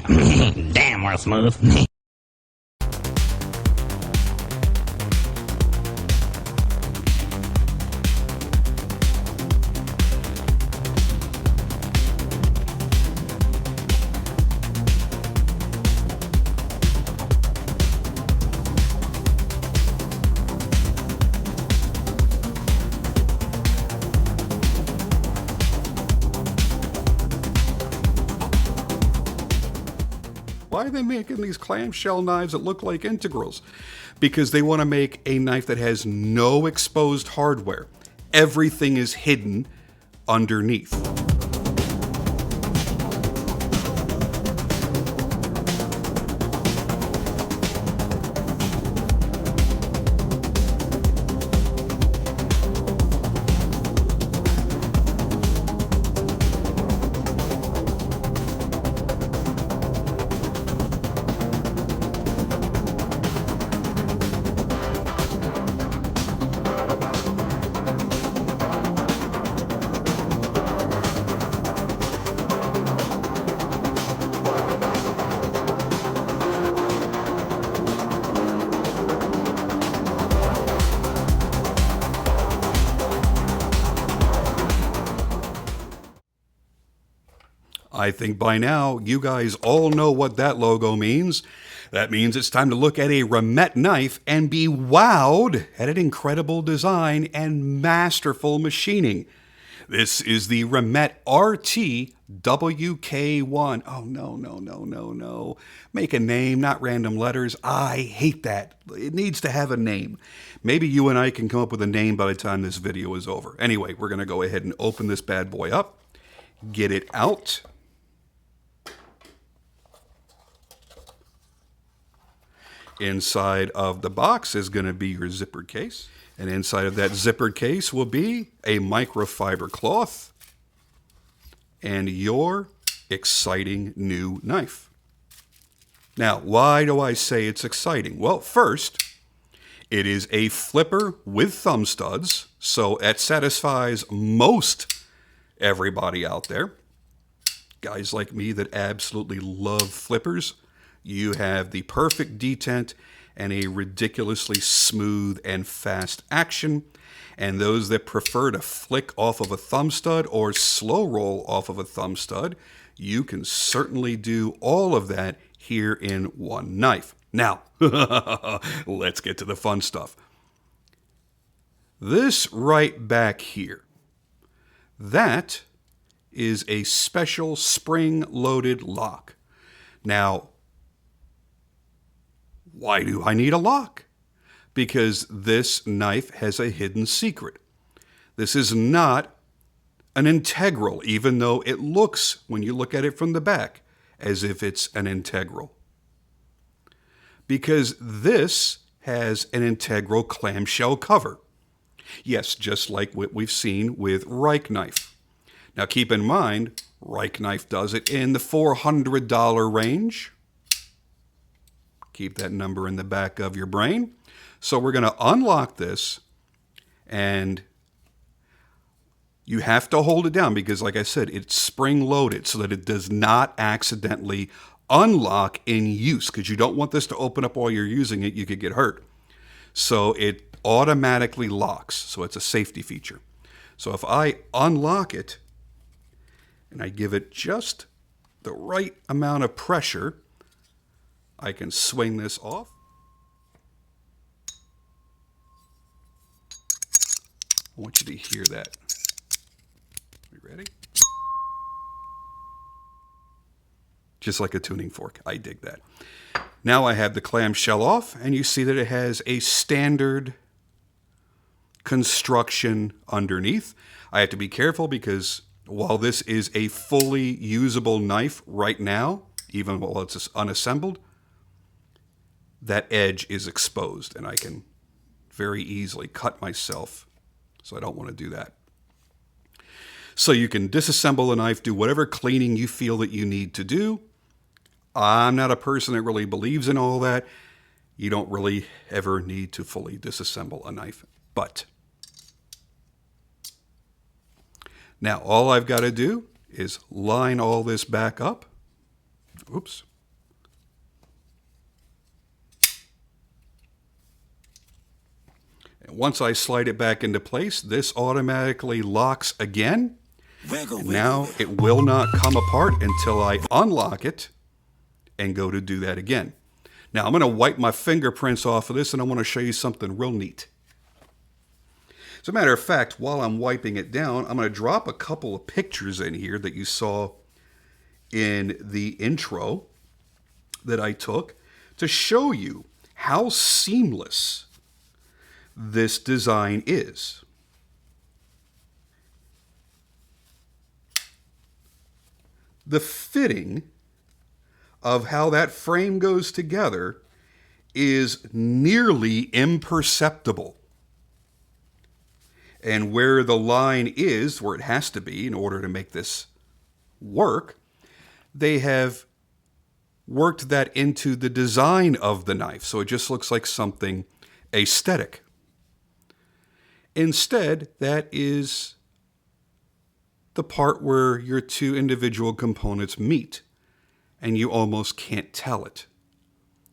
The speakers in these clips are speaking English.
that. Damn, we're smooth. Why are they making these clamshell knives that look like integrals? Because they want to make a knife that has no exposed hardware. Everything is hidden underneath. I think by now you guys all know what that logo means. That means it's time to look at a Remette knife and be wowed at an incredible design and masterful machining. This is the Remette RT WK1. Oh, no. Make a name, not random letters. I hate that. It needs to have a name. Maybe you and I can come up with a name by the time this video is over. Anyway, we're going to go ahead and open this bad boy up, get it out. Inside of the box is going to be your zippered case. And inside of that zippered case will be a microfiber cloth and your exciting new knife. Now, why do I say it's exciting? Well, first, it is a flipper with thumb studs, so that satisfies most everybody out there. Guys like me that absolutely love flippers. You have the perfect detent and a ridiculously smooth and fast action. And those that prefer to flick off of a thumb stud or slow roll off of a thumb stud, you can certainly do all of that here in one knife. Now, let's get to the fun stuff. This right back here, that is a special spring-loaded lock. Now, why do I need a lock? Because this knife has a hidden secret. This is not an integral, even though it looks, when you look at it from the back, as if it's an integral. Because this has an integral clamshell cover. Yes, just like what we've seen with Remette Knife. Now keep in mind, Remette Knife does it in the $400 range. Keep that number in the back of your brain. So we're going to unlock this, and you have to hold it down because, like I said, it's spring-loaded so that it does not accidentally unlock in use, because you don't want this to open up while you're using it. You could get hurt. So it automatically locks, so it's a safety feature. So if I unlock it and I give it just the right amount of pressure, I can swing this off. I want you to hear that. Are you ready? Just like a tuning fork. I dig that. Now I have the clamshell off, and you see that it has a standard construction underneath. I have to be careful because while this is a fully usable knife right now, even while it's unassembled, that edge is exposed, and I can very easily cut myself, so I don't want to do that. So you can disassemble the knife, do whatever cleaning you feel that you need to do. I'm not a person that really believes in all that. You don't really ever need to fully disassemble a knife. But now all I've got to do is line all this back up. Oops, Once I slide it back into place, this automatically locks again. Now it will not come apart until I unlock it and go to do that again. Now I'm going to wipe my fingerprints off of this, and I want to show you something real neat. As a matter of fact, while I'm wiping it down, I'm going to drop a couple of pictures in here that you saw in the intro that I took to show you how seamless this design is. The fitting of how that frame goes together is nearly imperceptible. And where the line is, where it has to be in order to make this work, they have worked that into the design of the knife, so it just looks like something aesthetic. Instead, that is the part where your two individual components meet, and you almost can't tell it.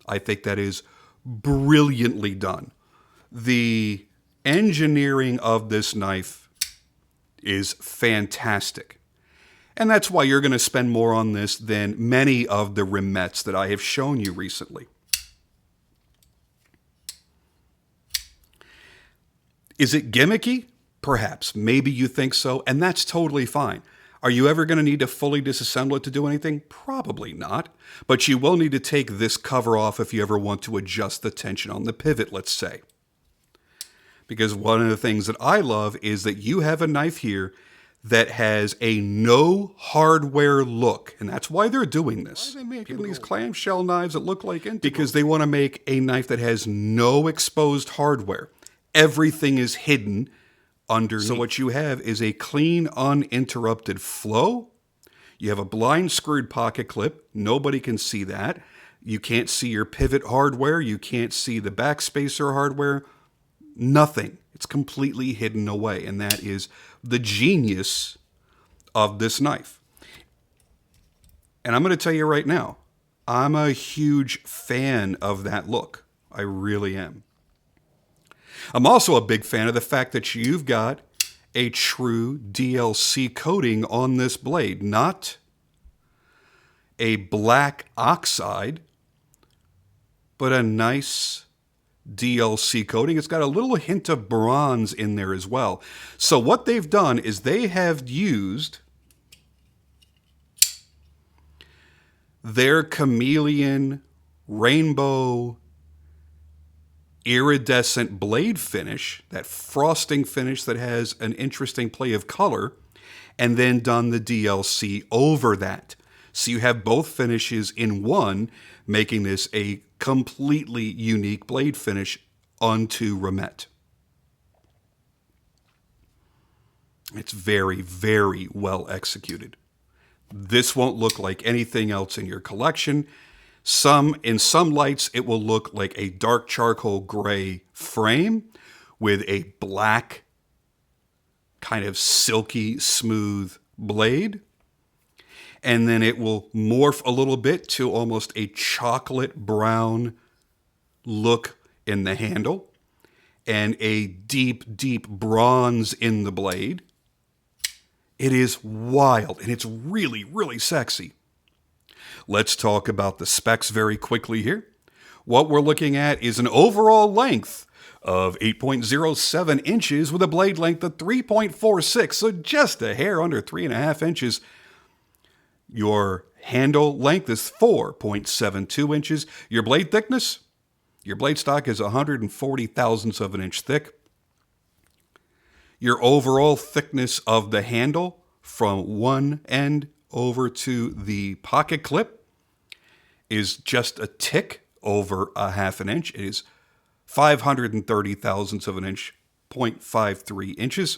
I think that is brilliantly done. The engineering of this knife is fantastic. And that's why you're going to spend more on this than many of the Remettes that I have shown you recently. Is it gimmicky? Perhaps. Maybe you think so, and that's totally fine. Are you ever going to need to fully disassemble it to do anything? Probably not. But you will need to take this cover off if you ever want to adjust the tension on the pivot, let's say. Because one of the things that I love is that you have a knife here that has a no hardware look. And that's why they're doing this. Why are they making these clamshell knives that look like integral? Because they want to make a knife that has no exposed hardware. Everything is hidden underneath. So what you have is a clean, uninterrupted flow. You have a blind screwed pocket clip. Nobody can see that. You can't see your pivot hardware. You can't see the backspacer hardware. Nothing. It's completely hidden away. And that is the genius of this knife. And I'm going to tell you right now, I'm a huge fan of that look. I really am. I'm also a big fan of the fact that you've got a true DLC coating on this blade, not a black oxide, but a nice DLC coating. It's got a little hint of bronze in there as well. So what they've done is they have used their chameleon rainbow iridescent blade finish, that frosting finish that has an interesting play of color, and then done the DLC over that. So you have both finishes in one, making this a completely unique blade finish unto Remette. It's very, very well executed. This won't look like anything else in your collection. In some lights, it will look like a dark charcoal gray frame with a black, kind of silky, smooth blade. And then it will morph a little bit to almost a chocolate brown look in the handle and a deep, deep bronze in the blade. It is wild, and it's really, really sexy. Let's talk about the specs very quickly here. What we're looking at is an overall length of 8.07 inches with a blade length of 3.46, so just a hair under 3.5 inches. Your handle length is 4.72 inches. Your blade thickness, your blade stock is 140 thousandths of an inch thick. Your overall thickness of the handle from one end over to the pocket clip is just a tick over 1/2 inch. It is 530 thousandths of an inch, 0.53 inches.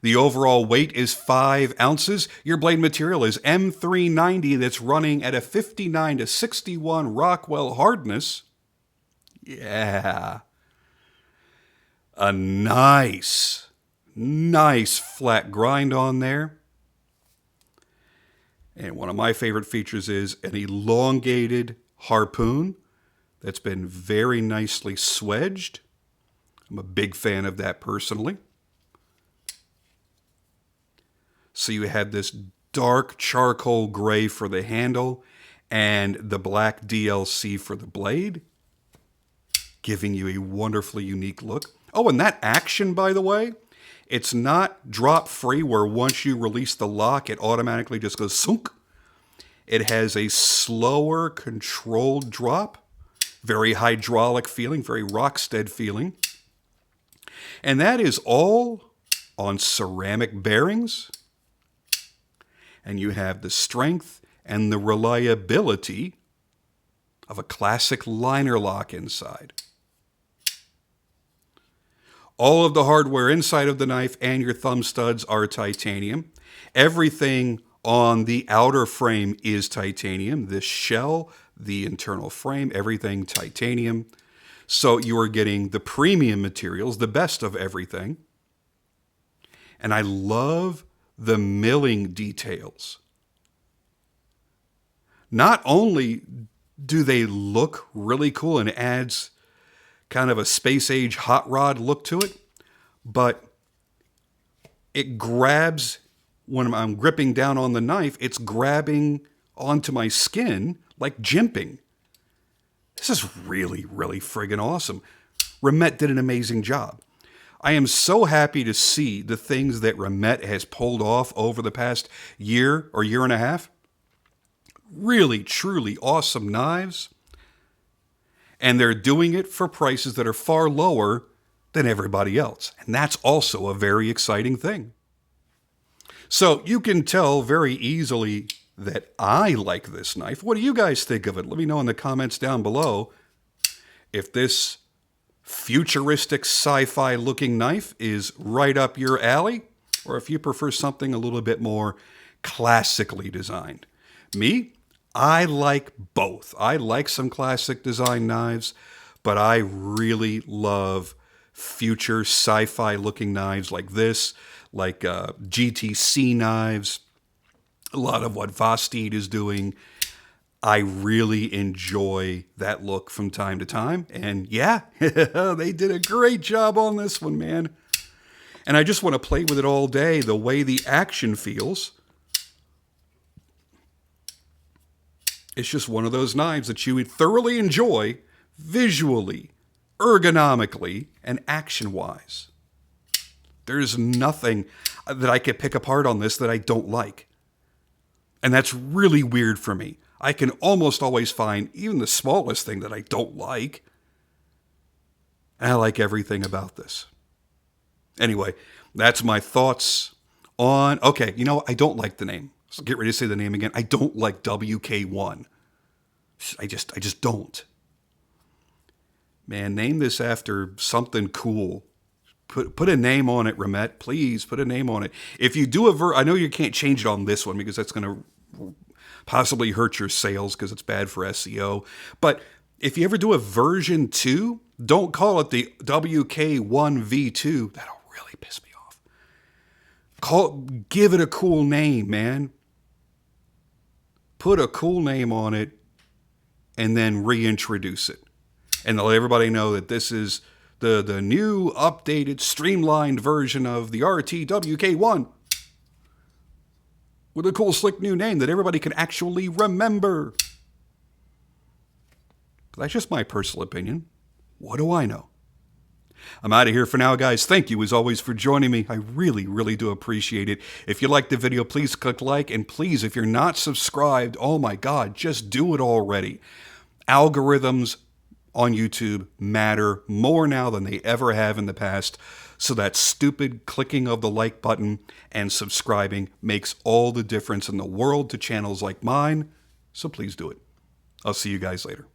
The overall weight is 5 ounces. Your blade material is M390 that's running at a 59 to 61 Rockwell hardness. Yeah. A nice flat grind on there. And one of my favorite features is an elongated harpoon that's been very nicely swedged I'm a big fan of that personally. So you have this dark charcoal gray for the handle and the black DLC for the blade, giving you a wonderfully unique look. Oh, and that action, by the way, it's not drop free where once you release the lock, it automatically just goes sunk. It has a slower, controlled drop, very hydraulic feeling, very Rockstead feeling. And that is all on ceramic bearings. And you have the strength and the reliability of a classic liner lock inside. All of the hardware inside of the knife and your thumb studs are titanium. Everything on the outer frame is titanium. This shell, the internal frame, everything titanium. So you are getting the premium materials, the best of everything. And I love the milling details. Not only do they look really cool and adds kind of a space age hot rod look to it, but it grabs, when I'm gripping down on the knife, it's grabbing onto my skin like jimping. This is really, really friggin' awesome. Remette did an amazing job. I am so happy to see the things that Remette has pulled off over the past year or year and a half. Really, truly awesome knives. And they're doing it for prices that are far lower than everybody else. And that's also a very exciting thing. So you can tell very easily that I like this knife. What do you guys think of it? Let me know in the comments down below if this futuristic sci-fi looking knife is right up your alley, or if you prefer something a little bit more classically designed. Me, I like both. I like some classic design knives, but I really love future sci-fi looking knives like this, like GTC knives, a lot of what Vosteed is doing. I really enjoy that look from time to time. And yeah, they did a great job on this one, man. And I just want to play with it all day, the way the action feels. It's just one of those knives that you would thoroughly enjoy visually, ergonomically, and action-wise. There's nothing that I could pick apart on this that I don't like. And that's really weird for me. I can almost always find even the smallest thing that I don't like. And I like everything about this. Anyway, that's my thoughts on... Okay, you know, I don't like the name. So get ready to say the name again. I don't like WK1. I just don't. Man, name this after something cool. Put a name on it, Remette. Please, put a name on it. If you do I know you can't change it on this one because that's going to possibly hurt your sales because it's bad for SEO. But if you ever do a version 2, don't call it the WK1V2. That'll really piss me off. Give it a cool name, man. Put a cool name on it and then reintroduce it. And let everybody know that this is the new, updated, streamlined version of the RTWK1 with a cool, slick new name that everybody can actually remember. But that's just my personal opinion. What do I know? I'm out of here for now, guys. Thank you, as always, for joining me. I really, really do appreciate it. If you liked the video, please click like. And please, if you're not subscribed, oh my God, just do it already. Algorithms on YouTube matter more now than they ever have in the past. So that stupid clicking of the like button and subscribing makes all the difference in the world to channels like mine. So please do it. I'll see you guys later.